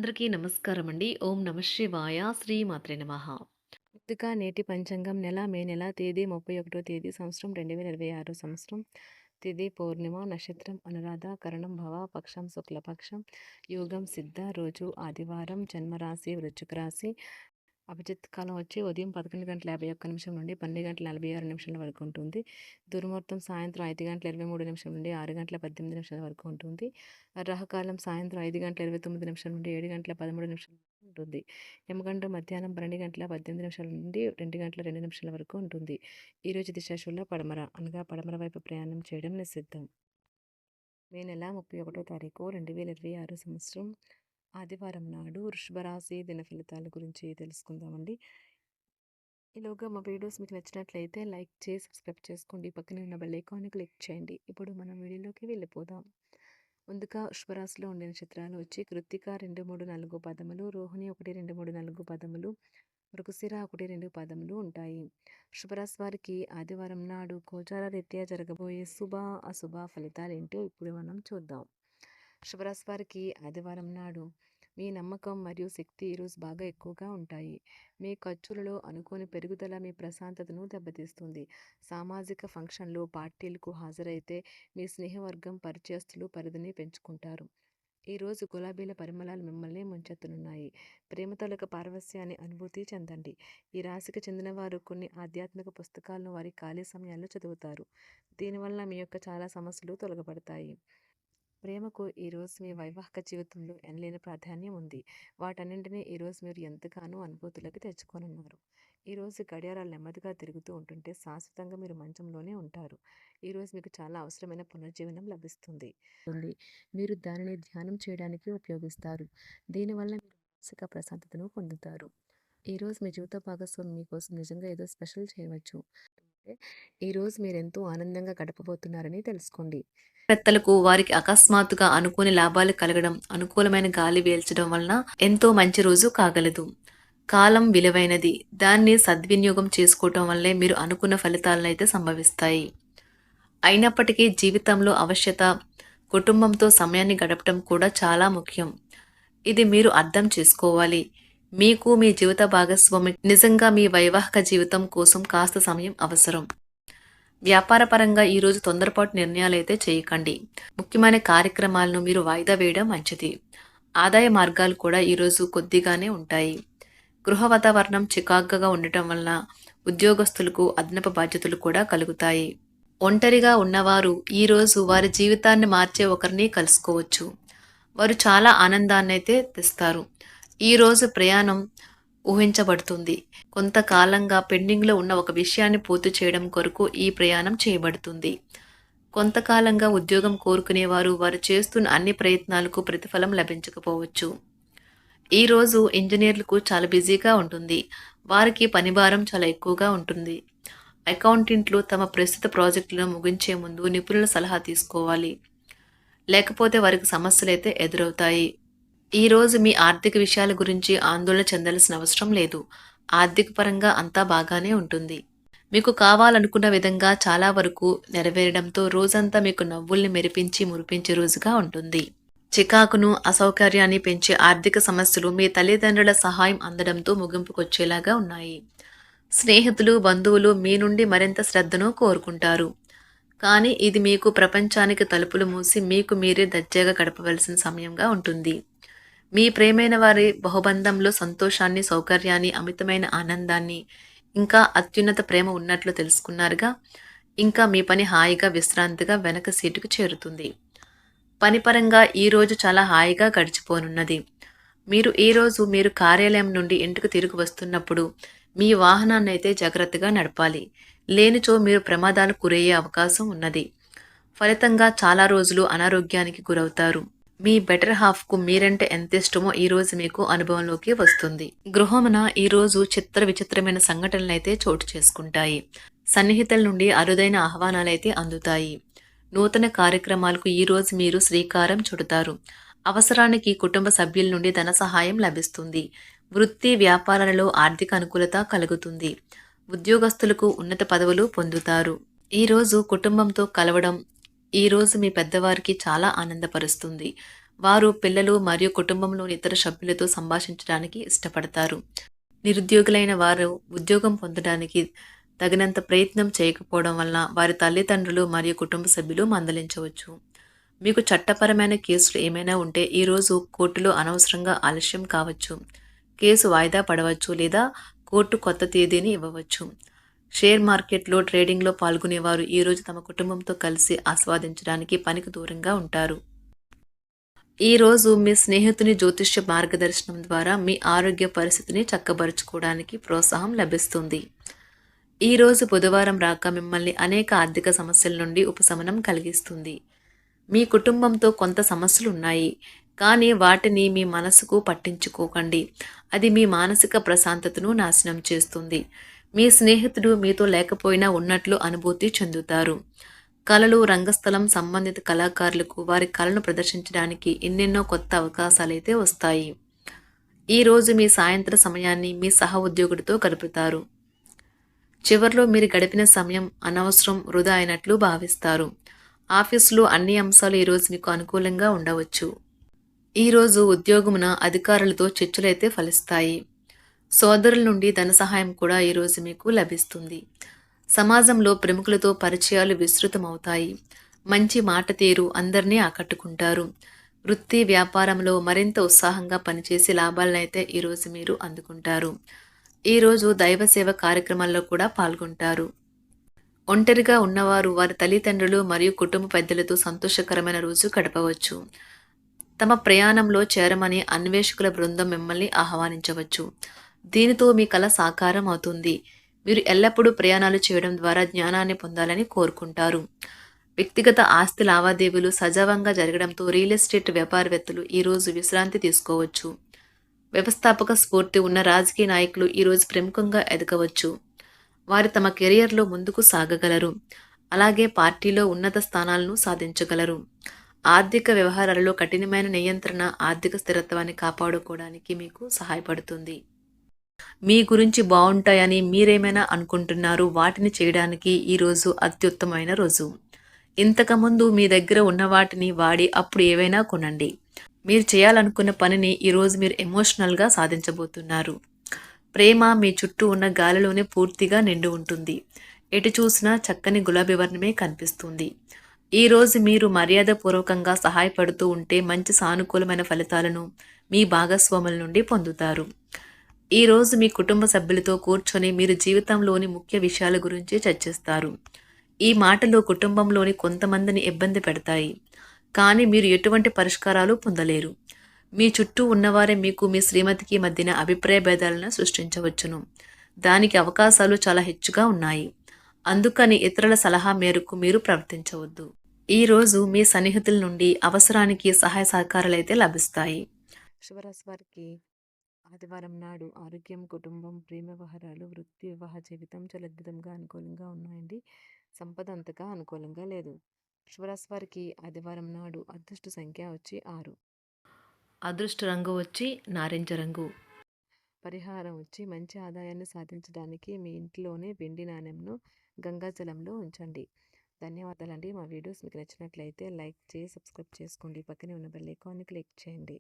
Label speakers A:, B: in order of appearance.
A: అందరికీ నమస్కారం అండి. ఓం నమః శివాయ. శ్రీ మాత్రే నమః. ముందుగా నేటి పంచాంగం మే నెల తేదీ 31 తేదీ సంవత్సరం 2026 సంవత్సరం. తిథి పౌర్ణిమ, నక్షత్రం అనురాధ, కరణం భవ, పక్షం శుక్లపక్షం, యోగం సిద్ధ, రోజు ఆదివారం, జన్మరాశి వృశ్చిక రాశి. అభిజిత్ కాలం వచ్చి ఉదయం 11:51 నుండి 12:46 వరకు ఉంటుంది. దుర్ముహూర్తం సాయంత్రం 5:23 నుండి 6:18 వరకు ఉంటుంది. రాహుకాలం సాయంత్రం 5:29 నుండి 7:13 ఉంటుంది. యమగండం మధ్యాహ్నం 12:18 నుండి 2:02 వరకు ఉంటుంది. ఈరోజు దిశాశూల పడమర అనగా పడమర వైపు ప్రయాణం చేయడం నిషిద్ధం. మే నెల 31 తారీఖు 2026 సంవత్సరం ఆదివారం నాడు వృషభ రాశి దిన ఫలితాల గురించి తెలుసుకుందామండి. ఈలోగా మా వీడియోస్ మీకు నచ్చినట్లయితే లైక్ చేసి సబ్స్క్రైబ్ చేసుకోండి. పక్కనే ఉన్న బెల్ ఐకాన్ని క్లిక్ చేయండి. ఇప్పుడు మనం వీడియోలోకి వెళ్ళిపోదాం. ముందుగా వృషభరాశిలో ఉండే నక్షత్రాలు వచ్చి కృత్తిక 2, 3, 4 పదములు, రోహిణి 1, 2, 3, 4 పదములు, మృగశిర 1, 2 పదములు ఉంటాయి. వృషభరాశి వారికి ఆదివారం నాడు గోచార రీత్యా జరగబోయే శుభ అశుభ ఫలితాలు ఏంటో ఇప్పుడు మనం చూద్దాం. వృషభరాశి వారికి ఆదివారం నాడు మీ నమ్మకం మరియు శక్తి ఈరోజు బాగా ఎక్కువగా ఉంటాయి. మీ ఖర్చులలో అనుకోని పెరుగుదల మీ ప్రశాంతతను దెబ్బతీస్తుంది. సామాజిక ఫంక్షన్లు, పార్టీలకు హాజరైతే మీ స్నేహవర్గం, పరిచయస్తులు పరిధిని పెంచుకుంటారు. ఈరోజు గులాబీల పరిమళాలు మిమ్మల్ని ముంచెత్తనున్నాయి. ప్రేమ తాలూకు పారవస్యాన్ని అనుభూతి చెందండి. ఈ రాశికి చెందిన వారు కొన్ని ఆధ్యాత్మిక పుస్తకాలను వారి ఖాళీ సమయాల్లో చదువుతారు. దీనివల్ల మీ యొక్క చాలా సమస్యలు తొలగబడతాయి. ప్రేమకు ఈరోజు మీ వైవాహిక జీవితంలో ఎనలేని ప్రాధాన్యం ఉంది. వాటన్నింటినీ ఈరోజు మీరు ఎంతగానో అనుభూతులకు తెచ్చుకోనున్నారు. ఈరోజు గడియారాలు నెమ్మదిగా తిరుగుతూ ఉంటుంటే శాశ్వతంగా మీరు మంచంలోనే ఉంటారు. ఈరోజు మీకు చాలా అవసరమైన పునర్జీవనం లభిస్తుంది. మీరు దానిని ధ్యానం చేయడానికి ఉపయోగిస్తారు. దీనివల్ల మీరు మానసిక ప్రశాంతతను పొందుతారు. ఈరోజు మీ జీవిత భాగస్వామి మీకోసం నిజంగా ఏదో స్పెషల్ చేయవచ్చు. ఈరోజు మీరు ఎంతో ఆనందంగా గడపబోతున్నారని తెలుసుకోండి. పెత్తలకు వారికి అకస్మాత్తుగా అనుకోని లాభాలు కలగడం, అనుకూలమైన గాలి వీల్చడం వలన ఎంతో మంచి రోజు కాగలదు. కాలం విలువైనది. దాన్ని సద్వినియోగం చేసుకోవటం వల్లే మీరు అనుకున్న ఫలితాలనైతే సంభవిస్తాయి. అయినప్పటికీ జీవితంలో అవశ్యత, కుటుంబంతో సమయాన్ని గడపటం కూడా చాలా ముఖ్యం. ఇది మీరు అర్థం చేసుకోవాలి. మీకు మీ జీవిత భాగస్వామి నిజంగా మీ వైవాహిక జీవితం కోసం కాస్త సమయం అవసరం. వ్యాపారపరంగా ఈరోజు తొందరపాటు నిర్ణయాలైతే చేయకండి. ముఖ్యమైన కార్యక్రమాలను మీరు వాయిదా వేయడం మంచిది. ఆదాయ మార్గాలు కూడా ఈరోజు కొద్దిగానే ఉంటాయి. గృహ వాతావరణం చికాకుగా ఉండటం వల్ల ఉద్యోగస్తులకు అదనపు బాధ్యతలు కూడా కలుగుతాయి. ఒంటరిగా ఉన్నవారు ఈరోజు వారి జీవితాన్ని మార్చే ఒకరిని కలుసుకోవచ్చు. వారు చాలా ఆనందాన్ని అయితే తెస్తారు. ఈరోజు ప్రయాణం ఊహించబడుతుంది. కొంతకాలంగా పెండింగ్లో ఉన్న ఒక విషయాన్ని పూర్తి చేయడం కొరకు ఈ ప్రయాణం చేయబడుతుంది. కొంతకాలంగా ఉద్యోగం కోరుకునేవారు వారు చేస్తున్న అన్ని ప్రయత్నాలకు ప్రతిఫలం లభించకపోవచ్చు. ఈరోజు ఇంజనీర్లకు చాలా బిజీగా ఉంటుంది. వారికి పనిభారం చాలా ఎక్కువగా ఉంటుంది. అకౌంటెంట్లు తమ ప్రస్తుత ప్రాజెక్టులను ముగించే ముందు నిపుణుల సలహా తీసుకోవాలి. లేకపోతే వారికి సమస్యలు అయితే ఎదురవుతాయి. ఈరోజు మీ ఆర్థిక విషయాల గురించి ఆందోళన చెందాల్సిన అవసరం లేదు. ఆర్థిక పరంగా అంతా బాగానే ఉంటుంది. మీకు కావాలనుకున్న విధంగా చాలా వరకు నెరవేరడంతో రోజంతా మీకు నవ్వుల్ని మెరిపించి మురిపించే రోజుగా ఉంటుంది. చికాకును, అసౌకర్యాన్ని పెంచే ఆర్థిక సమస్యలు మీ తల్లిదండ్రుల సహాయం అందడంతో ముగింపుకొచ్చేలాగా ఉన్నాయి. స్నేహితులు, బంధువులు మీ నుండి మరింత శ్రద్ధను కోరుకుంటారు. కానీ ఇది మీకు ప్రపంచానికి తలుపులు మూసి మీకు మీరే దర్జాగా గడపవలసిన సమయంగా ఉంటుంది. మీ ప్రేమైన వారి బహుబంధంలో సంతోషాన్ని, సౌకర్యాన్ని, అమితమైన ఆనందాన్ని, ఇంకా అత్యున్నత ప్రేమ ఉన్నట్లు తెలుసుకున్నారుగా. ఇంకా మీ పని హాయిగా, విశ్రాంతిగా వెనక సీటుకు చేరుతుంది. పనిపరంగా ఈరోజు చాలా హాయిగా గడిచిపోనున్నది. మీరు ఈరోజు మీరు కార్యాలయం నుండి ఇంటికి తిరిగి వస్తున్నప్పుడు మీ వాహనాన్ని అయితే జాగ్రత్తగా నడపాలి. లేనిచో మీరు ప్రమాదాలకు గురయ్యే అవకాశం ఉన్నది. ఫలితంగా చాలా రోజులు అనారోగ్యానికి గురవుతారు. మీ బెటర్ హాఫ్కు మీరంటే ఎంత ఇష్టమో ఈరోజు మీకు అనుభవంలోకి వస్తుంది. గృహమున ఈరోజు చిత్ర విచిత్రమైన సంఘటనలైతే చోటు చేసుకుంటాయి. సన్నిహితుల నుండి అరుదైన ఆహ్వానాలైతే అందుతాయి. నూతన కార్యక్రమాలకు ఈరోజు మీరు శ్రీకారం చుడతారు. అవసరానికి కుటుంబ సభ్యుల నుండి ధన సహాయం లభిస్తుంది. వృత్తి వ్యాపారాలలో ఆర్థిక అనుకూలత కలుగుతుంది. ఉద్యోగస్తులకు ఉన్నత పదవులు పొందుతారు. ఈరోజు కుటుంబంతో కలవడం ఈరోజు మీ పెద్దవారికి చాలా ఆనందపరుస్తుంది. వారు పిల్లలు మరియు కుటుంబంలోని ఇతర సభ్యులతో సంభాషించడానికి ఇష్టపడతారు. నిరుద్యోగులైన వారు ఉద్యోగం పొందడానికి తగినంత ప్రయత్నం చేయకపోవడం వలన వారి తల్లిదండ్రులు మరియు కుటుంబ సభ్యులు మందలించవచ్చు. మీకు చట్టపరమైన కేసులు ఏమైనా ఉంటే ఈరోజు కోర్టులో అనవసరంగా ఆలస్యం కావచ్చు. కేసు వాయిదా పడవచ్చు లేదా కోర్టు కొత్త తేదీని ఇవ్వవచ్చు. షేర్ మార్కెట్లో ట్రేడింగ్లో పాల్గొనేవారు ఈరోజు తమ కుటుంబంతో కలిసి ఆస్వాదించడానికి పనికి దూరంగా ఉంటారు. ఈరోజు మీ స్నేహితుని జ్యోతిష్య మార్గదర్శనం ద్వారా మీ ఆరోగ్య పరిస్థితిని చక్కబరుచుకోవడానికి ప్రోత్సాహం లభిస్తుంది. ఈరోజు బుధవారం రాక మిమ్మల్ని అనేక ఆర్థిక సమస్యల నుండి ఉపశమనం కలిగిస్తుంది. మీ కుటుంబంతో కొంత సమస్యలు ఉన్నాయి, కానీ వాటిని మీ మనసుకు పట్టించుకోకండి. అది మీ మానసిక ప్రశాంతతను నాశనం చేస్తుంది. మీ స్నేహితుడు మీతో లేకపోయినా ఉన్నట్లు అనుభూతి చెందుతారు. కళలు, రంగస్థలం సంబంధిత కళాకారులకు వారి కళను ప్రదర్శించడానికి ఎన్నెన్నో కొత్త అవకాశాలైతే వస్తాయి. ఈరోజు మీ సాయంత్ర సమయాన్ని మీ సహ ఉద్యోగుడితో గడుపుతారు. చివర్లో మీరు గడిపిన సమయం అనవసరం, వృధా అయినట్లు భావిస్తారు. ఆఫీసులో అన్ని అంశాలు ఈరోజు మీకు అనుకూలంగా ఉండవచ్చు. ఈరోజు ఉద్యోగమున అధికారులతో చర్చలైతే ఫలిస్తాయి. సోదరుల నుండి ధన సహాయం కూడా ఈరోజు మీకు లభిస్తుంది. సమాజంలో ప్రముఖులతో పరిచయాలు విస్తృతమవుతాయి. మంచి మాట తీరు అందరినీ ఆకట్టుకుంటారు. వృత్తి వ్యాపారంలో మరింత ఉత్సాహంగా పనిచేసి లాభాలనైతే ఈరోజు మీరు అందుకుంటారు. ఈరోజు దైవ సేవ కార్యక్రమాల్లో కూడా పాల్గొంటారు. ఒంటరిగా ఉన్నవారు వారి తల్లిదండ్రులు మరియు కుటుంబ పెద్దలతో సంతోషకరమైన రోజు గడపవచ్చు. తమ ప్రయాణంలో చేరమని అన్వేషకుల బృందం మిమ్మల్ని ఆహ్వానించవచ్చు. దీనితో మీ కల సాకారం అవుతుంది. మీరు ఎల్లప్పుడూ ప్రయాణాలు చేయడం ద్వారా జ్ఞానాన్ని పొందాలని కోరుకుంటారు. వ్యక్తిగత ఆస్తి లావాదేవీలు సజావంగా జరగడంతో రియల్ ఎస్టేట్ వ్యాపారవేత్తలు ఈరోజు విశ్రాంతి తీసుకోవచ్చు. వ్యవస్థాపక స్ఫూర్తి ఉన్న రాజకీయ నాయకులు ఈరోజు ప్రముఖంగా ఎదగవచ్చు. వారు తమ కెరియర్లో ముందుకు సాగగలరు. అలాగే పార్టీలో ఉన్నత స్థానాలను సాధించగలరు. ఆర్థిక వ్యవహారాలలో కఠినమైన నియంత్రణ ఆర్థిక స్థిరత్వాన్ని కాపాడుకోవడానికి మీకు సహాయపడుతుంది. మీ గురించి బాగుంటాయని మీరేమైనా అనుకుంటున్నారు, వాటిని చేయడానికి ఈరోజు అత్యుత్తమైన రోజు. ఇంతకుముందు మీ దగ్గర ఉన్న వాటిని వాడి అప్పుడు ఏవైనా కొనండి. మీరు చేయాలనుకున్న పనిని ఈరోజు మీరు ఎమోషనల్గా సాధించబోతున్నారు. ప్రేమ మీ చుట్టూ ఉన్న గాలిలోనే పూర్తిగా నిండి ఉంటుంది. ఎటు చూసినా చక్కని గులాబీ వర్ణమే కనిపిస్తుంది. ఈరోజు మీరు మర్యాదపూర్వకంగా సహాయపడుతూ ఉంటే మంచి సానుకూలమైన ఫలితాలను మీ భాగస్వాముల నుండి పొందుతారు. ఈరోజు మీ కుటుంబ సభ్యులతో కూర్చొని మీరు జీవితంలోని ముఖ్య విషయాల గురించి చర్చిస్తారు. ఈ మాటలు కుటుంబంలోని కొంతమందిని ఇబ్బంది పెడతాయి, కానీ మీరు ఎటువంటి పరిష్కారాలు పొందలేరు. మీ చుట్టూ ఉన్నవారే మీకు మీ శ్రీమతికి మధ్యన అభిప్రాయ భేదాలను సృష్టించవచ్చును. దానికి అవకాశాలు చాలా హెచ్చుగా ఉన్నాయి. అందుకని ఇతరుల సలహా మేరకు మీరు ప్రవర్తించవద్దు. ఈరోజు మీ సన్నిహితుల నుండి అవసరానికి సహాయ సహకారాలైతే లభిస్తాయి. శివరాశి వారికి ఆదివారం నాడు ఆరోగ్యం, కుటుంబం, ప్రేమ వ్యవహారాలు, వృత్తి, వివాహ జీవితం చాలా అద్భుతంగా అనుకూలంగా ఉన్నాయండి. సంపద అంతగా అనుకూలంగా లేదు. శివరాశి వారికి ఆదివారం నాడు అదృష్ట సంఖ్య వచ్చి 6. అదృష్ట రంగు వచ్చి నారింజ రంగు. పరిహారం వచ్చి మంచి ఆదాయాన్ని సాధించడానికి మీ ఇంట్లోనే వెండి నాణెంను గంగాజలంలో ఉంచండి. ధన్యవాదాలండి. మా వీడియోస్ మీకు నచ్చినట్లయితే లైక్ చేసి సబ్స్క్రైబ్ చేసుకోండి. పక్కనే ఉన్న బెల్ ఐకాన్ని క్లిక్ చేయండి.